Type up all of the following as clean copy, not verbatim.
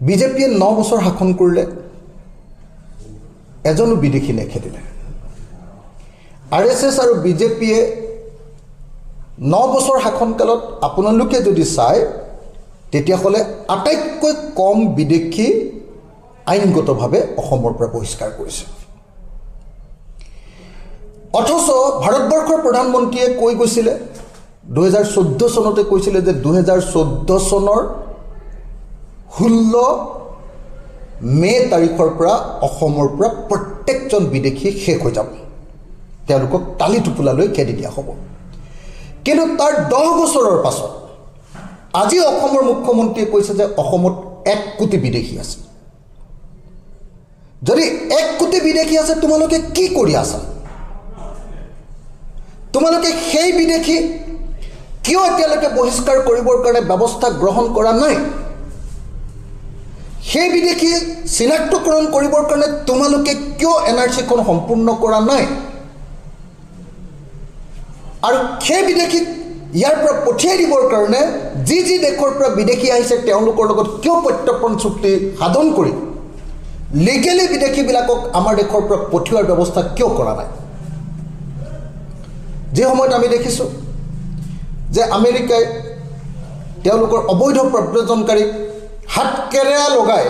বিজেপিয়ে 9 বছৰ শাসন কৰিলে এজনো বিদেশী নেখেদিলে আৰএছএছ আৰু বিজেপিয়ে 9 বছৰ শাসনকালত আপোনালোকে যদি চায় তেতিয়াহ'লে আটাইতকৈ কম বিদেশী আইনগতভাৱে অসমৰ পৰা বহিষ্কাৰ কৰিছে অথচ ভাৰতবৰ্ষৰ প্ৰধানমন্ত্ৰীয়ে কৈ গৈছিলে 2014 চনতে কৈছিলে যে 2014 চনৰ 16 মে তাৰিখৰ পৰা অসমৰ পৰা প্ৰত্যেকজন বিদেশী শেষ হৈ যাব তেওঁলোকক তালি টোপোলালৈ খেদি দিয়া হ'ব কিন্তু তাৰ 10 বছৰৰ পাছত আজি অসমৰ মুখ্যমন্ত্ৰীয়ে কৈছে যে অসমত 1 কোটি বিদেশী আছে যদি 1 কোটি বিদেশী আছে তোমালোকে কি কৰি আছা তোমালোকে সেই বিদেশী কিয় এতিয়ালৈকে বহিষ্কাৰ কৰিবৰ কাৰণে ব্যৱস্থা গ্ৰহণ কৰা নাই সেই বিদেশী চিনাক্তকৰণ কৰিবৰ কাৰণে তোমালোকে কিয় এনআৰচিখন সম্পূৰ্ণ কৰা নাই আৰু সেই বিদেশী ইয়াৰ পৰা পঠিয়াই দিবৰ কাৰণে যি দেশৰ পৰা বিদেশী আহিছে তেওঁলোকৰ লগত কিয় প্ৰত্যৰ্পণ চুক্তি সাধন কৰি লিগেলি বিদেশীবিলাকক আমাৰ দেশৰ পৰা পঠিওৱাৰ ব্যৱস্থা কিয় কৰা নাই যে সময়ত আমি দেখিছোঁ যে আমেৰিকাই তেওঁলোকৰ অবৈধ প্ৰব্ৰজনকাৰীক হাতকেৰেয়া লগাই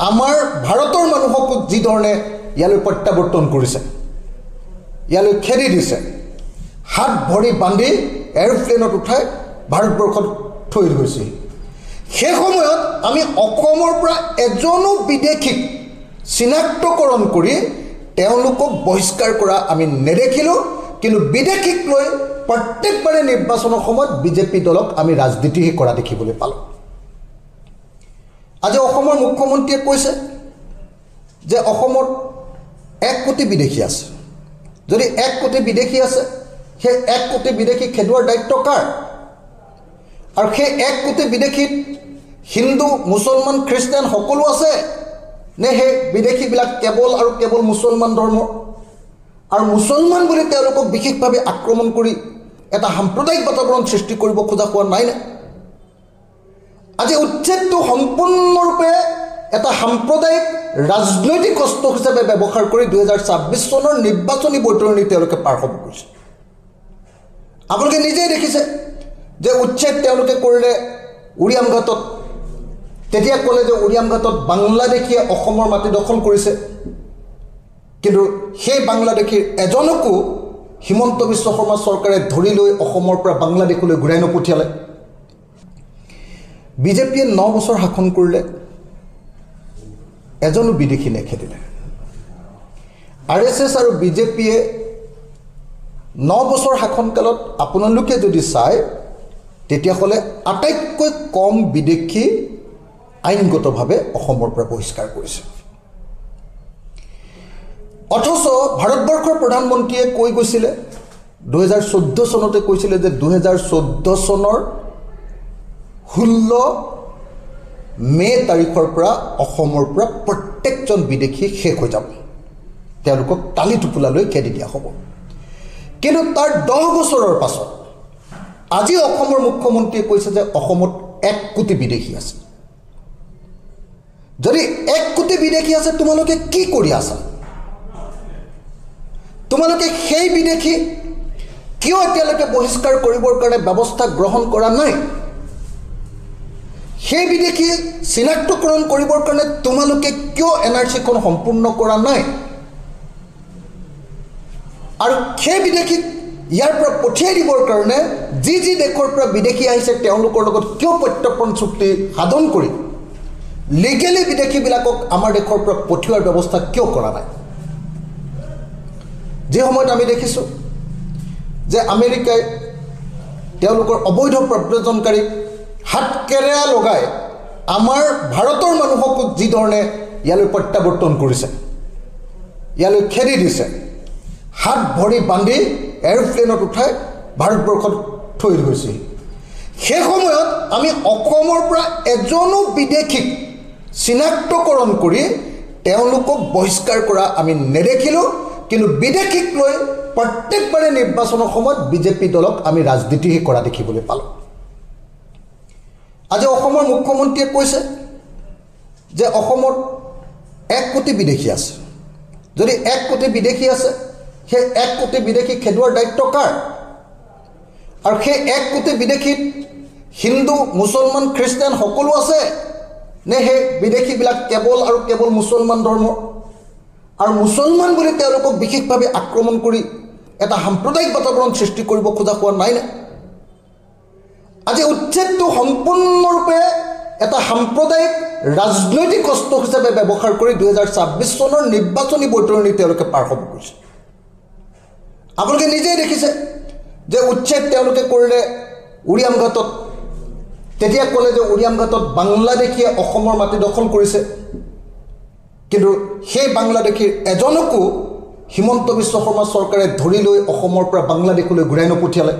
আমাৰ ভাৰতৰ মানুহকো যি ধৰণে ইয়ালৈ প্ৰত্যাৱৰ্তন কৰিছে ইয়ালৈ খেদি দিছে হাত ভৰি বান্ধি এৰোপ্লেনত উঠাই ভাৰতবৰ্ষত থৈ গৈছে সেই সময়ত আমি অসমৰ পৰা এজনো বিদেশীক চিনাক্তকৰণ কৰি তেওঁলোকক বহিষ্কাৰ কৰা আমি নেদেখিলোঁ কিন্তু বিদেশীক লৈ প্ৰত্যেকবাৰে নিৰ্বাচনৰ সময়ত বিজেপি দলক আমি ৰাজনীতি কৰা দেখিবলৈ পালোঁ আজি অসমৰ মুখ্যমন্ত্ৰীয়ে কৈছে যে অসমত 1 কোটি বিদেশী আছে যদি 1 কোটি বিদেশী আছে সেই 1 কোটি বিদেশী খেদুৱাৰ দায়িত্ব কাৰ আৰু সেই 1 কোটি বিদেশীত হিন্দু মুছলমান খ্ৰীষ্টান সকলো আছে নে সেই বিদেশীবিলাক কেৱল মুছলমান ধৰ্ম আৰু মুছলমান বুলি তেওঁলোকক বিশেষভাৱে আক্ৰমণ কৰি এটা সাম্প্ৰদায়িক বাতাবৰণ সৃষ্টি কৰিব খোজা হোৱা নাই নে আজি উচ্ছেদটো সম্পূৰ্ণৰূপে এটা সাম্প্ৰদায়িক ৰাজনৈতিক অস্ত্ৰ হিচাপে ব্যৱহাৰ কৰি 2026 চনৰ নিৰ্বাচনী বৈতৰণি তেওঁলোকে পাৰ হ'ব গৈছে আপোনালোকে নিজেই দেখিছে যে উচ্ছেদ তেওঁলোকে কৰিলে উৰিয়াম ঘাটত তেতিয়া ক'লে যে উৰিয়াম ঘাটত বাংলাদেশীয়ে অসমৰ মাটি দখল কৰিছে কিন্তু সেই বাংলাদেশীৰ এজনকো হিমন্ত বিশ্ব শৰ্মা চৰকাৰে ধৰি লৈ অসমৰ পৰা বাংলাদেশলৈ ঘূৰাই নপঠিয়ালে বিজেপিয়ে 9 বছৰ শাসন কৰিলে এজনো বিদেশী নেখেদিলে আৰএছএছ আৰু বিজেপিয়ে 9 বছৰ শাসনকালত আপোনালোকে যদি চায় তেতিয়াহ'লে আটাইতকৈ কম বিদেশী আইনগতভাৱে অসমৰ পৰা বহিষ্কাৰ কৰিছে অথচ ভাৰতবৰ্ষৰ প্ৰধানমন্ত্ৰীয়ে কৈ গৈছিলে 2014 চনতে কৈছিলে যে 2014 চনৰ 16 মে তাৰিখৰ পৰা অসমৰ পৰা প্ৰত্যেকজন বিদেশী শেষ হৈ যাব তেওঁলোকক তালি টোপোলালৈ খেদি দিয়া হ'ব কিন্তু তাৰ 10 বছৰৰ পাছত আজি অসমৰ মুখ্যমন্ত্ৰীয়ে কৈছে যে অসমত 1 কোটি বিদেশী আছে যদি 1 কোটি বিদেশী আছে তোমালোকে কি কৰি আছা তোমালোকে সেই বিদেশী কিয় এতিয়ালৈকে বহিষ্কাৰ কৰিবৰ কাৰণে ব্যৱস্থা গ্ৰহণ কৰা নাই সেই বিদেশী চিনাক্তকৰণ কৰিবৰ কাৰণে তোমালোকে কিয় এনআৰচিখন সম্পূৰ্ণ কৰা নাই আৰু সেই বিদেশী ইয়াৰ পৰা পঠিয়াই দিবৰ কাৰণে যি দেশৰ পৰা বিদেশী আহিছে তেওঁলোকৰ লগত কিয় প্ৰত্যৰ্পণ চুক্তি সাধন কৰি লিগেলি বিদেশীবিলাকক আমাৰ দেশৰ পৰা পঠিওৱাৰ ব্যৱস্থা কিয় কৰা নাই যে সময়ত আমি দেখিছোঁ যে আমেৰিকাই তেওঁলোকৰ অবৈধ প্ৰব্ৰজনকাৰীক হাতকেৰেয়া লগাই আমাৰ ভাৰতৰ মানুহকো যি ধৰণে ইয়ালৈ প্ৰত্যাৱৰ্তন কৰিছে ইয়ালৈ খেদি দিছে হাত ভৰি বান্ধি এৰোপ্লেনত উঠাই ভাৰতবৰ্ষত থৈ গৈছে সেই সময়ত আমি অসমৰ পৰা এজনো বিদেশীক চিনাক্তকৰণ কৰি তেওঁলোকক বহিষ্কাৰ কৰা আমি নেদেখিলোঁ কিন্তু বিদেশীক লৈ প্ৰত্যেকবাৰে নিৰ্বাচনৰ সময়ত বিজেপি দলক আমি ৰাজনীতি কৰা দেখিবলৈ পালোঁ আজি অসমৰ মুখ্যমন্ত্ৰীয়ে কৈছে যে অসমত 1 কোটি বিদেশী আছে যদি 1 কোটি বিদেশী আছে সেই 1 কোটি বিদেশী খেদুৱাৰ দায়িত্ব কাৰ আৰু সেই 1 কোটি বিদেশীত হিন্দু মুছলমান খ্ৰীষ্টান সকলো আছে নে সেই বিদেশীবিলাক কেৱল মুছলমান ধৰ্ম আৰু মুছলমান বুলি তেওঁলোকক বিশেষভাৱে আক্ৰমণ কৰি এটা সাম্প্ৰদায়িক বাতাবৰণ সৃষ্টি কৰিব খোজা হোৱা নাই নে আজি উচ্ছেদটো সম্পূৰ্ণৰূপে এটা সাম্প্ৰদায়িক ৰাজনৈতিক অস্ত্ৰ হিচাপে ব্যৱহাৰ কৰি 2026 চনৰ নিৰ্বাচনী বৈতৰণি তেওঁলোকে পাৰ হ'ব গৈছে আপোনালোকে নিজেই দেখিছে যে উচ্ছেদ তেওঁলোকে কৰিলে উৰিয়াম ঘাটত তেতিয়া ক'লে যে উৰিয়াম ঘাটত বাংলাদেশীয়ে অসমৰ মাটি দখল কৰিছে কিন্তু সেই বাংলাদেশীৰ এজনকো হিমন্ত বিশ্ব শৰ্মা চৰকাৰে ধৰি লৈ অসমৰ পৰা বাংলাদেশলৈ ঘূৰাই নপঠিয়ালে